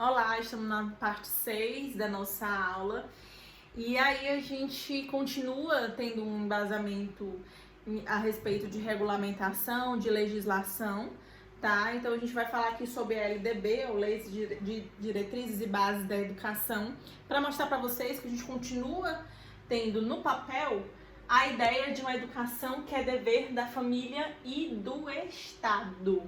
Olá, estamos na parte 6 da nossa aula e aí a gente continua tendo um embasamento a respeito de regulamentação, de legislação, tá? Então a gente vai falar aqui sobre a LDB, ou Leis de Diretrizes e Bases da Educação, para mostrar para vocês que a gente continua tendo no papel a ideia de uma educação que é dever da família e do Estado.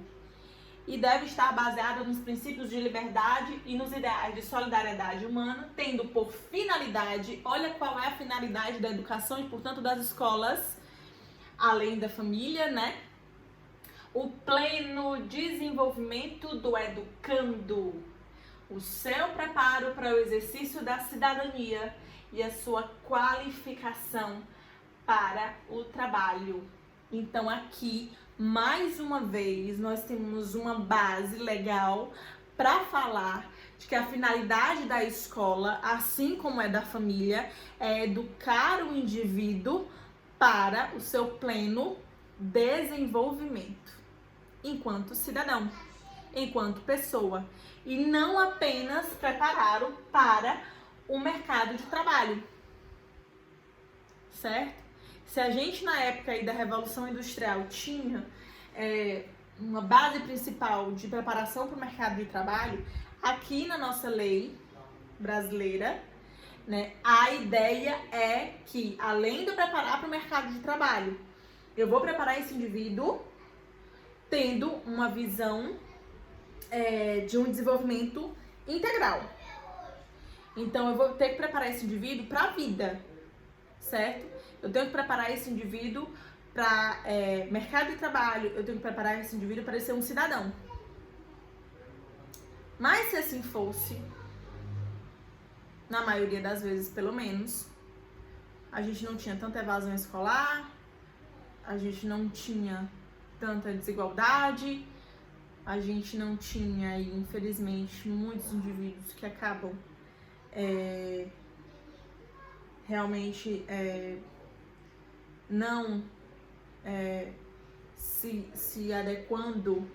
E deve estar baseada nos princípios de liberdade e nos ideais de solidariedade humana, tendo por finalidade, olha qual é a finalidade da educação e, portanto, das escolas, além da família, né? O pleno desenvolvimento do educando, o seu preparo para o exercício da cidadania e a sua qualificação para o trabalho. Então, aqui, mais uma vez, nós temos uma base legal para falar de que a finalidade da escola, assim como é da família, é educar o indivíduo para o seu pleno desenvolvimento enquanto cidadão, enquanto pessoa, e não apenas prepará-lo para o mercado de trabalho, certo? Se a gente, na época aí da Revolução Industrial, tinha uma base principal de preparação para o mercado de trabalho, aqui na nossa lei brasileira, né, a ideia é que, além de preparar para o mercado de trabalho, eu vou preparar esse indivíduo tendo uma visão de um desenvolvimento integral. Então, eu vou ter que preparar esse indivíduo para a vida, certo? Eu tenho que preparar esse indivíduo para mercado de trabalho, eu tenho que preparar esse indivíduo para ele ser um cidadão. Mas se assim fosse, na maioria das vezes pelo menos, a gente não tinha tanta evasão escolar, a gente não tinha tanta desigualdade, a gente não tinha, infelizmente, muitos indivíduos que acabam realmente não se adequando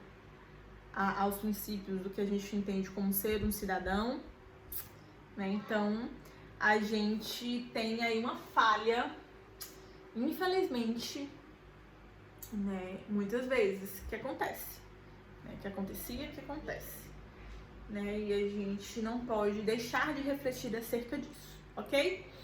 aos princípios do que a gente entende como ser um cidadão, né? Então, a gente tem aí uma falha, infelizmente, né? Muitas vezes, que acontece, né? Que acontecia, que acontece, né? E a gente não pode deixar de refletir acerca disso, ok?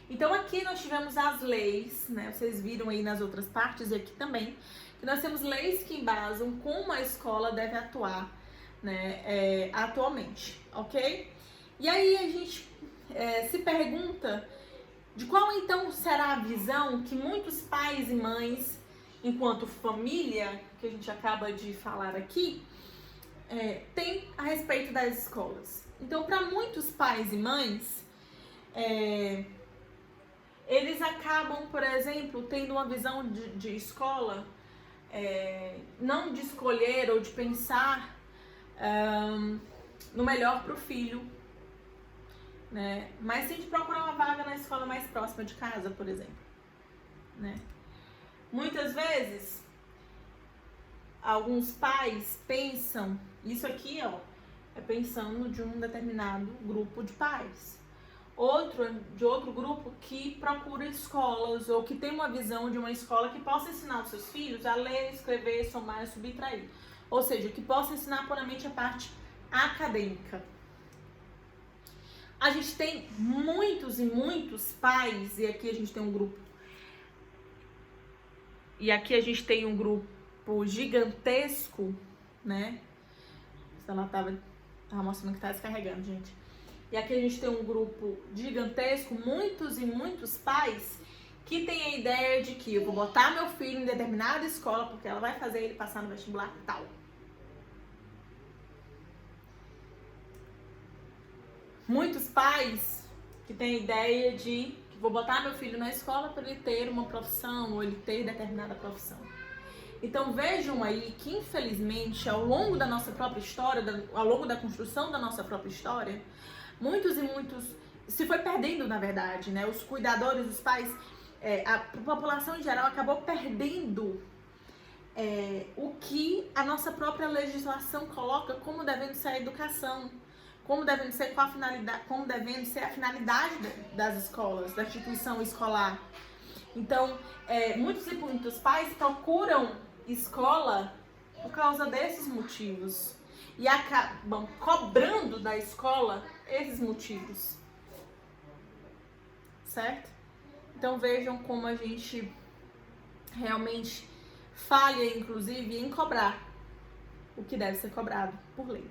Então aqui nós tivemos as leis, né? Vocês viram aí nas outras partes e aqui também, que nós temos leis que embasam como a escola deve atuar, né? Atualmente, ok? E aí a gente se pergunta de qual então será a visão que muitos pais e mães, enquanto família, que a gente acaba de falar aqui, tem a respeito das escolas. Então, para muitos pais e mães, eles acabam, por exemplo, tendo uma visão de escola, não de escolher ou de pensar no melhor para o filho, né? Mas sim de procurar uma vaga na escola mais próxima de casa, por exemplo, né? Muitas vezes, alguns pais pensam, isso aqui, ó, é pensando de um determinado grupo de pais. De outro grupo que procura escolas ou que tem uma visão de uma escola que possa ensinar os seus filhos a ler, escrever, somar e subtrair. Ou seja, que possa ensinar puramente a parte acadêmica. A gente tem muitos e muitos pais, e aqui a gente tem um grupo, gigantesco, né? Ela tava mostrando que tá descarregando, gente. E aqui a gente tem um grupo gigantesco, muitos e muitos pais que têm a ideia de que eu vou botar meu filho em determinada escola porque ela vai fazer ele passar no vestibular tal. Muitos pais que têm a ideia de que vou botar meu filho na escola para ele ter uma profissão ou ele ter determinada profissão. Então vejam aí que, infelizmente, ao longo da nossa própria história, ao longo da construção da nossa própria história, muitos e muitos se foi perdendo, na verdade, né? Os cuidadores, os pais, a população em geral acabou perdendo o que a nossa própria legislação coloca como devendo ser a educação, como devendo ser, qual a finalidade, como devendo ser a finalidade das escolas, da instituição escolar. Então, muitos e muitos pais procuram escola por causa desses motivos e acabam cobrando da escola esses motivos, certo? Então vejam como a gente realmente falha, inclusive, em cobrar o que deve ser cobrado por lei,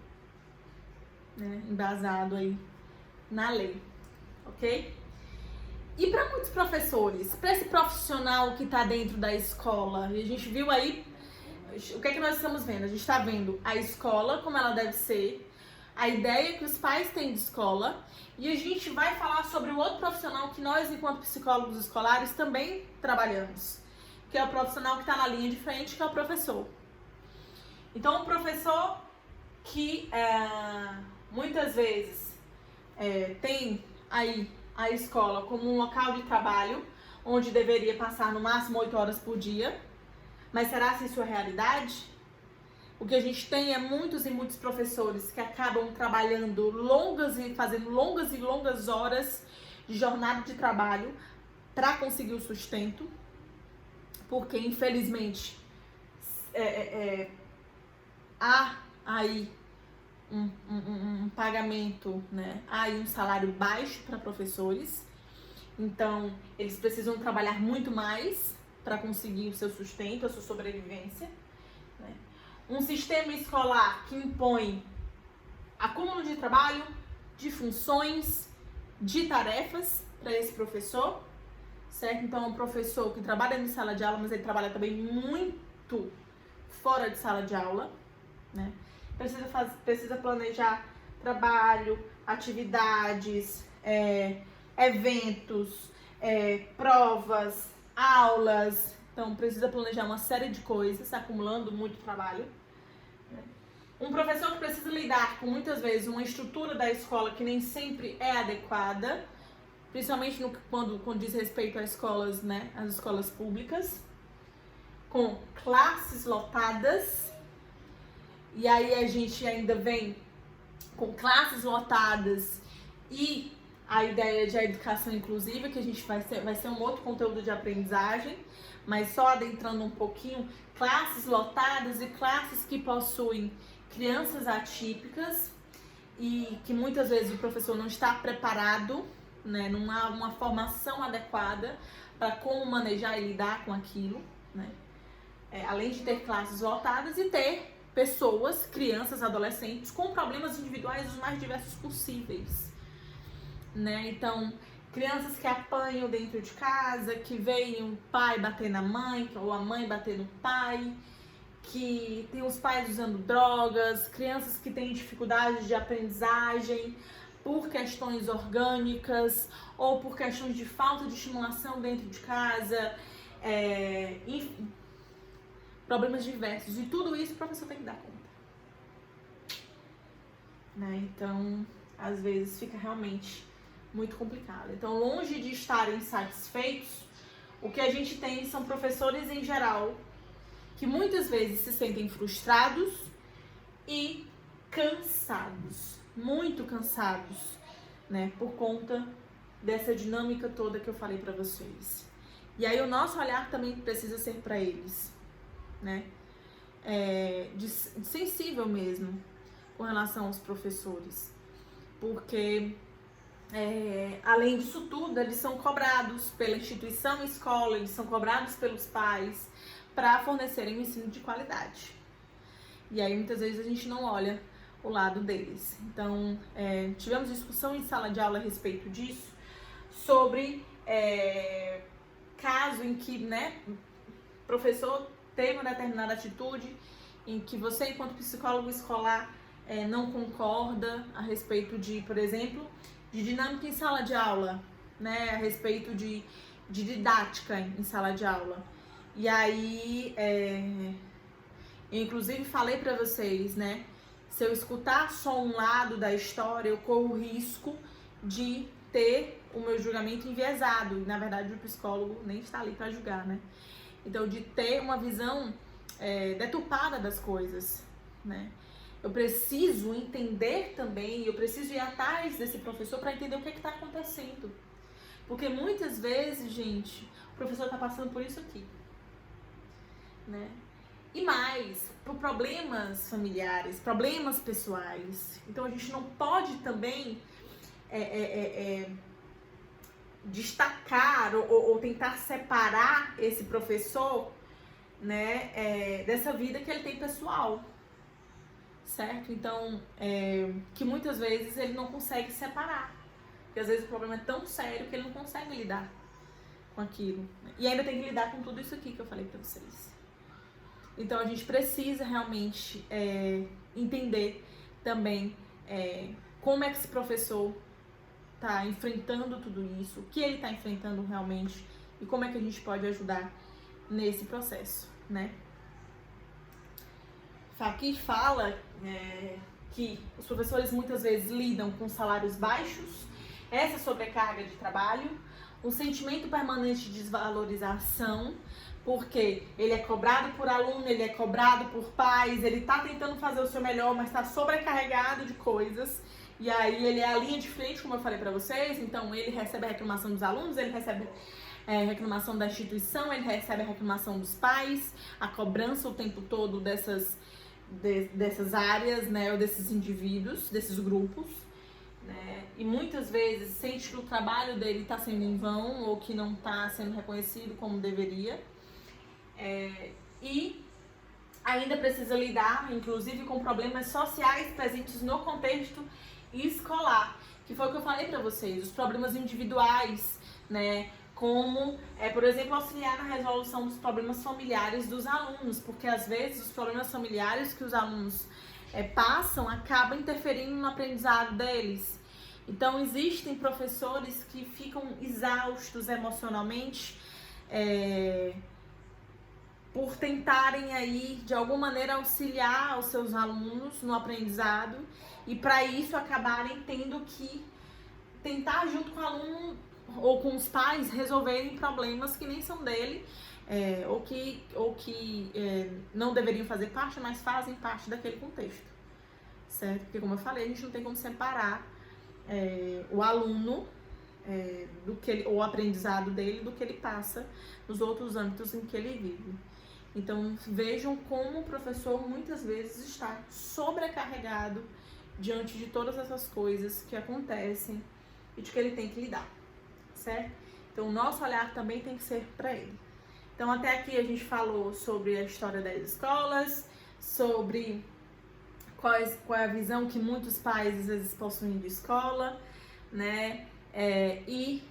né? Embasado aí na lei, ok? E para muitos professores, para esse profissional que está dentro da escola, e a gente viu aí, o que é que nós estamos vendo? A gente está vendo a escola como ela deve ser, a ideia que os pais têm de escola, e a gente vai falar sobre o outro profissional que nós, enquanto psicólogos escolares, também trabalhamos, que é o profissional que está na linha de frente, que é o professor. Então, o professor que muitas vezes tem aí a escola como um local de trabalho, onde deveria passar no máximo 8 horas por dia, mas será essa a sua realidade? O que a gente tem é muitos e muitos professores que acabam trabalhando fazendo longas e longas horas de jornada de trabalho para conseguir o sustento, porque infelizmente há aí um pagamento, né? Há aí um salário baixo para professores, então eles precisam trabalhar muito mais para conseguir o seu sustento, a sua sobrevivência, né? Um sistema escolar que impõe acúmulo de trabalho, de funções, de tarefas para esse professor, certo? Então é um professor que trabalha em sala de aula, mas ele trabalha também muito fora de sala de aula, né? Precisa planejar trabalho, atividades, eventos, provas, aulas. Então, precisa planejar uma série de coisas, acumulando muito trabalho. Um professor que precisa lidar com, muitas vezes, uma estrutura da escola que nem sempre é adequada, principalmente quando diz respeito às escolas, né, às escolas públicas, com classes lotadas. E aí a gente ainda vem com classes lotadas e a ideia de educação inclusiva, que a gente vai ser um outro conteúdo de aprendizagem, mas só adentrando um pouquinho, classes lotadas e classes que possuem crianças atípicas e que muitas vezes o professor não está preparado, né, não há uma formação adequada para como manejar e lidar com aquilo, né? Além de ter classes lotadas e ter pessoas, crianças, adolescentes com problemas individuais os mais diversos possíveis, né? Então, crianças que apanham dentro de casa, que veem o pai bater na mãe ou a mãe bater no pai, que tem os pais usando drogas, crianças que têm dificuldades de aprendizagem por questões orgânicas ou por questões de falta de estimulação dentro de casa, enfim, problemas diversos. E tudo isso o professor tem que dar conta, né? Então, às vezes fica realmente muito complicado. Então, longe de estarem satisfeitos, o que a gente tem são professores em geral que muitas vezes se sentem frustrados e cansados, muito cansados, né, por conta dessa dinâmica toda que eu falei para vocês. E aí o nosso olhar também precisa ser para eles, né, de sensível mesmo com relação aos professores, porque além disso tudo, eles são cobrados pela instituição escola, eles são cobrados pelos pais para fornecerem um ensino de qualidade. E aí muitas vezes a gente não olha o lado deles. Então, tivemos discussão em sala de aula a respeito disso, sobre caso em que, né, o professor teve uma determinada atitude em que você, enquanto psicólogo escolar, não concorda a respeito de, por exemplo, de dinâmica em sala de aula, né, a respeito de didática em sala de aula. E aí, eu inclusive falei para vocês, né, se eu escutar só um lado da história, eu corro o risco de ter o meu julgamento enviesado. E, na verdade, o psicólogo nem está ali para julgar, né? Então, de ter uma visão deturpada das coisas, né? eu preciso entender também, eu preciso ir atrás desse professor para entender o que está acontecendo. Porque muitas vezes, gente, o professor está passando por isso aqui, né? E mais, por problemas familiares, problemas pessoais. Então a gente não pode também destacar ou tentar separar esse professor, né, dessa vida que ele tem pessoal, certo? Então, que muitas vezes ele não consegue separar, porque às vezes o problema é tão sério que ele não consegue lidar com aquilo, né? E ainda tem que lidar com tudo isso aqui que eu falei pra vocês. Então a gente precisa realmente entender também como é que esse professor está enfrentando tudo isso, o que ele está enfrentando realmente e como é que a gente pode ajudar nesse processo, né? Aqui fala que os professores muitas vezes lidam com salários baixos, essa sobrecarga de trabalho, um sentimento permanente de desvalorização, porque ele é cobrado por aluno, ele é cobrado por pais, ele está tentando fazer o seu melhor, mas está sobrecarregado de coisas. E aí ele é a linha de frente, como eu falei para vocês, então ele recebe a reclamação dos alunos, ele recebe a reclamação da instituição, ele recebe a reclamação dos pais, a cobrança o tempo todo dessas áreas, né, ou desses indivíduos, desses grupos, né, e muitas vezes sente que o trabalho dele está sendo em vão ou que não está sendo reconhecido como deveria, e ainda precisa lidar, inclusive, com problemas sociais presentes no contexto escolar, que foi o que eu falei para vocês, os problemas individuais, né, como, por exemplo, auxiliar na resolução dos problemas familiares dos alunos, porque às vezes os problemas familiares que os alunos passam acabam interferindo no aprendizado deles. Então existem professores que ficam exaustos emocionalmente por tentarem aí de alguma maneira auxiliar os seus alunos no aprendizado e para isso acabarem tendo que tentar junto com o aluno ou com os pais resolverem problemas que nem são dele, ou que não deveriam fazer parte, mas fazem parte daquele contexto, certo? Porque como eu falei, a gente não tem como separar o aluno o aprendizado dele do que ele passa nos outros âmbitos em que ele vive. Então vejam como o professor muitas vezes está sobrecarregado diante de todas essas coisas que acontecem e de que ele tem que lidar, certo? Então o nosso olhar também tem que ser para ele. Então até aqui a gente falou sobre a história das escolas, sobre qual é a visão que muitos pais às vezes possuem de escola, né? E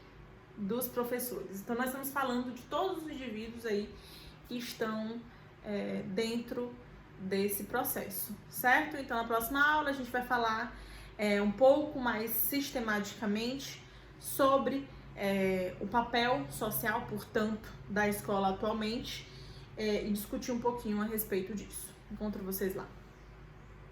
dos professores. Então nós estamos falando de todos os indivíduos aí que estão dentro desse processo, certo? Então na próxima aula a gente vai falar um pouco mais sistematicamente sobre o papel social, portanto, da escola atualmente e discutir um pouquinho a respeito disso. Encontro vocês lá.